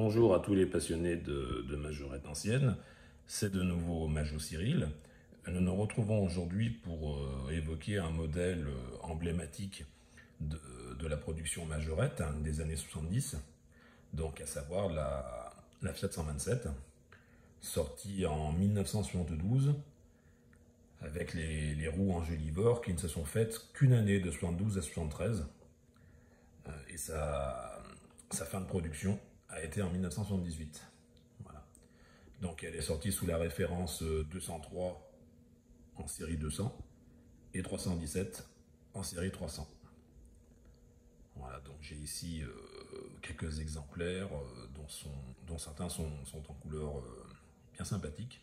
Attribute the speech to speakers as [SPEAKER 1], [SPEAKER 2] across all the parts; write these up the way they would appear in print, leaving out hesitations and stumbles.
[SPEAKER 1] Bonjour à tous les passionnés de majorettes anciennes, c'est de nouveau Majo Cyril. Nous nous retrouvons aujourd'hui pour évoquer un modèle emblématique de la production majorette des années 70, donc à savoir la Fiat 127, sortie en 1972, avec les roues Angélivore qui ne se sont faites qu'une année de 72 à 73, et sa fin de production a été en 1978. Voilà. Donc elle est sortie sous la référence 203 en série 200 et 317 en série 300. Voilà, donc j'ai ici quelques exemplaires dont certains sont en couleur bien sympathique.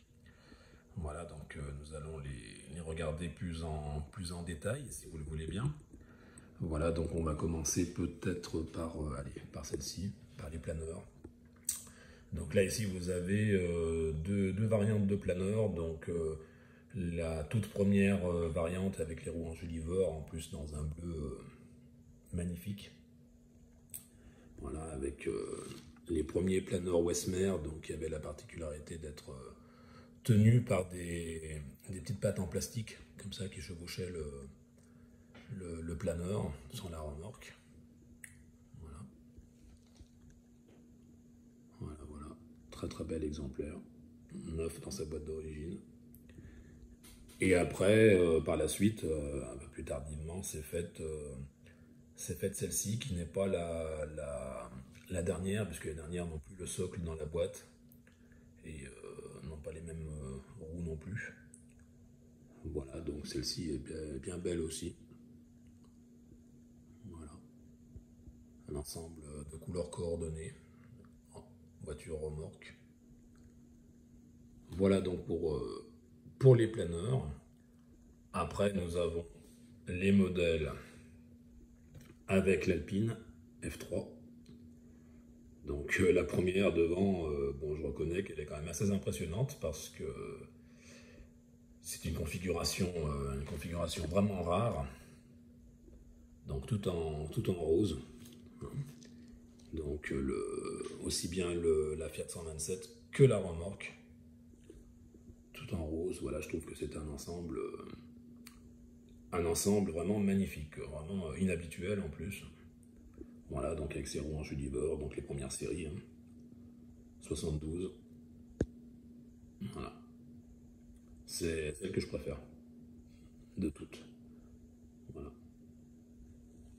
[SPEAKER 1] Voilà, donc nous allons les regarder plus en détail, si vous le voulez bien. Voilà, donc on va commencer peut-être par celle-ci, par les planeurs. Donc là, ici, vous avez deux variantes de planeurs. Donc la toute première variante avec les roues Angélivore, en plus dans un bleu magnifique. Voilà, avec les premiers planeurs Westmer, donc qui avaient la particularité d'être tenus par des petites pattes en plastique, comme ça, qui chevauchaient le planeur sans la remorque. Voilà. Voilà. Très très bel exemplaire. Neuf dans sa boîte d'origine. Et après, par la suite, un peu plus tardivement, c'est faite celle-ci, qui n'est pas la dernière, puisque les dernières n'ont plus le socle dans la boîte, et n'ont pas les mêmes roues non plus. Voilà, donc celle-ci est bien belle aussi. Voilà. Un ensemble de couleurs coordonnées, voiture remorque. Voilà donc pour les planeurs. Après, nous avons les modèles avec l'Alpine F3. Donc la première devant, bon, je reconnais qu'elle est quand même assez impressionnante parce que c'est une configuration vraiment rare. Donc tout en rose. Donc aussi bien la Fiat 127 que la remorque. Tout en rose, voilà, je trouve que c'est un ensemble vraiment magnifique, vraiment inhabituel en plus. Voilà, donc avec ses roues Angélivore, donc les premières séries, 72. Voilà. C'est celle que je préfère, de toutes. Voilà.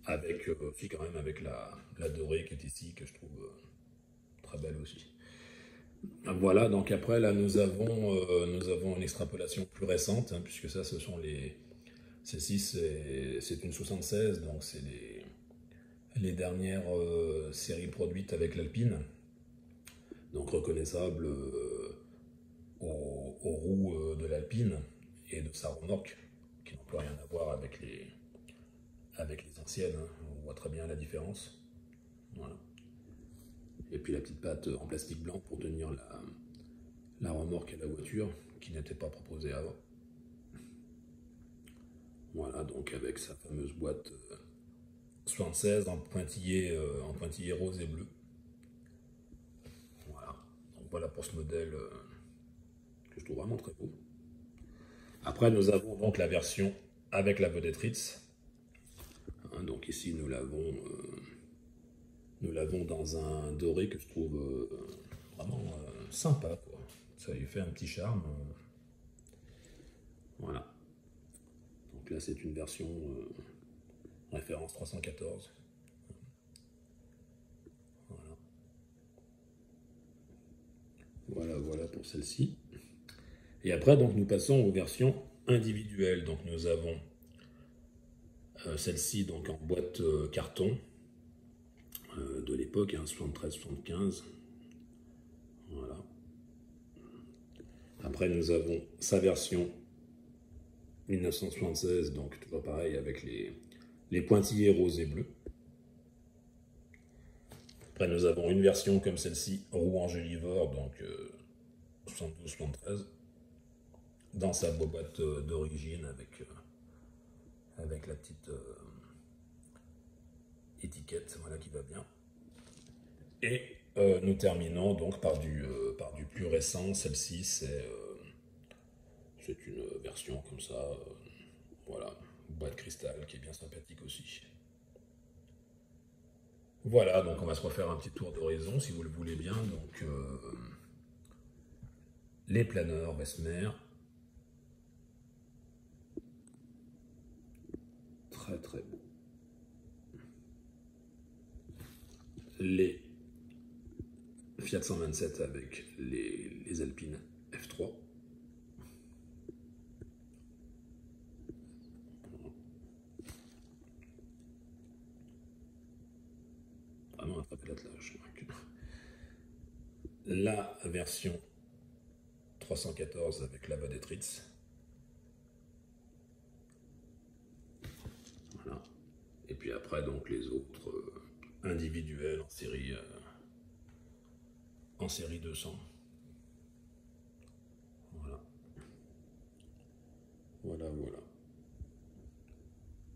[SPEAKER 1] Avec, puis quand même avec la dorée qui est ici, que je trouve très belle aussi. Voilà, donc après là nous avons une extrapolation plus récente, puisque ça ce sont celle-ci c'est une 76, donc c'est les dernières séries produites avec l'Alpine, donc reconnaissables aux roues de l'Alpine et de sa remorque, qui n'ont plus rien à voir avec les anciennes, on voit très bien la différence. Voilà. Et puis la petite patte en plastique blanc pour tenir la remorque et la voiture, qui n'était pas proposée avant. Voilà, donc avec sa fameuse boîte 76 en pointillé rose et bleu. Voilà, donc voilà pour ce modèle que je trouve vraiment très beau. Après, nous avons donc la version avec la vedette Ritz. Donc ici, nous l'avons dans un doré que je trouve vraiment sympa, quoi. Ça lui fait un petit charme. Voilà. Donc là, c'est une version référence 314. Voilà pour celle-ci. Et après, donc, nous passons aux versions individuelles. Donc nous avons celle-ci donc en boîte carton de l'époque, 73-75. Voilà. Après, nous avons sa version 1976, donc toujours pareil avec les pointillés roses et bleus. Après, nous avons une version comme celle-ci, roue Angélivore, donc 72-73, dans sa boîte d'origine avec la petite étiquette, voilà, qui va bien. Et Nous terminons donc par du plus récent. Celle-ci, c'est une version comme ça. Voilà, boîte de cristal qui est bien sympathique aussi. Voilà, donc on va se refaire un petit tour d'horizon si vous le voulez bien. Donc les planeurs Vesmer, très très beau. Les Fiat 127 avec les Alpines F3. Vraiment attraper l'attelage. La version 314 avec la Vadetritz. Voilà. Et puis après, donc les autres individuels en série 200. Voilà. Voilà, voilà.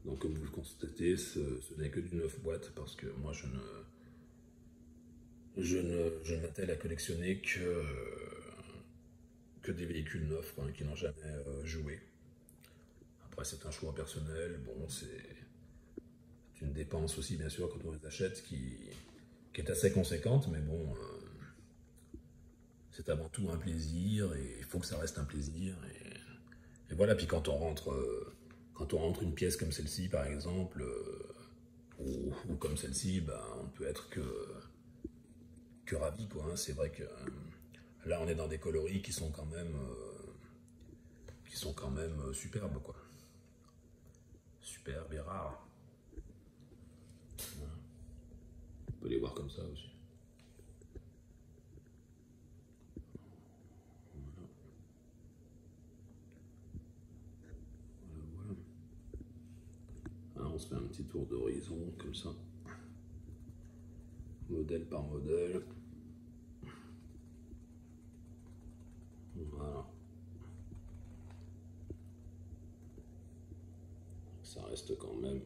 [SPEAKER 1] Donc comme vous le constatez, ce n'est que du 9 boîtes parce que moi je n'attelle à collectionner que des véhicules neufs hein, qui n'ont jamais joué. Après c'est un choix personnel, bon c'est une dépense aussi bien sûr quand on les achète qui est assez conséquente, mais bon c'est avant tout un plaisir et il faut que ça reste un plaisir et voilà. Puis quand on rentre une pièce comme celle-ci par exemple ou comme celle-ci, ben, on peut être que ravi quoi. Hein. C'est vrai que là on est dans des coloris qui sont quand même superbes quoi, superbes et rares. On peut les voir comme ça aussi. Alors on se fait un petit tour d'horizon comme ça, modèle par modèle. Voilà. Ça reste quand même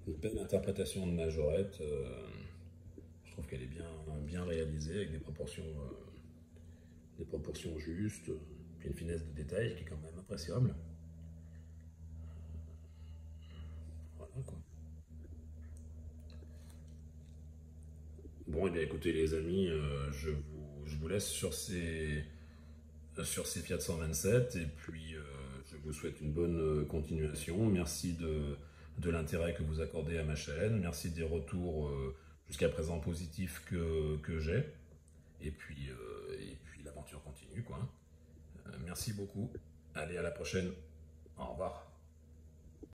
[SPEAKER 1] une belle interprétation de Majorette. Je trouve qu'elle est bien réalisée avec des proportions justes, puis une finesse de détail qui est quand même appréciable. Voilà quoi. Bon, et bien écoutez les amis, je vous laisse sur ces Fiat 127 et puis je vous souhaite une bonne continuation. Merci de l'intérêt que vous accordez à ma chaîne, merci des retours jusqu'à présent positifs que j'ai et puis l'aventure continue quoi. Merci beaucoup, allez à la prochaine, au revoir.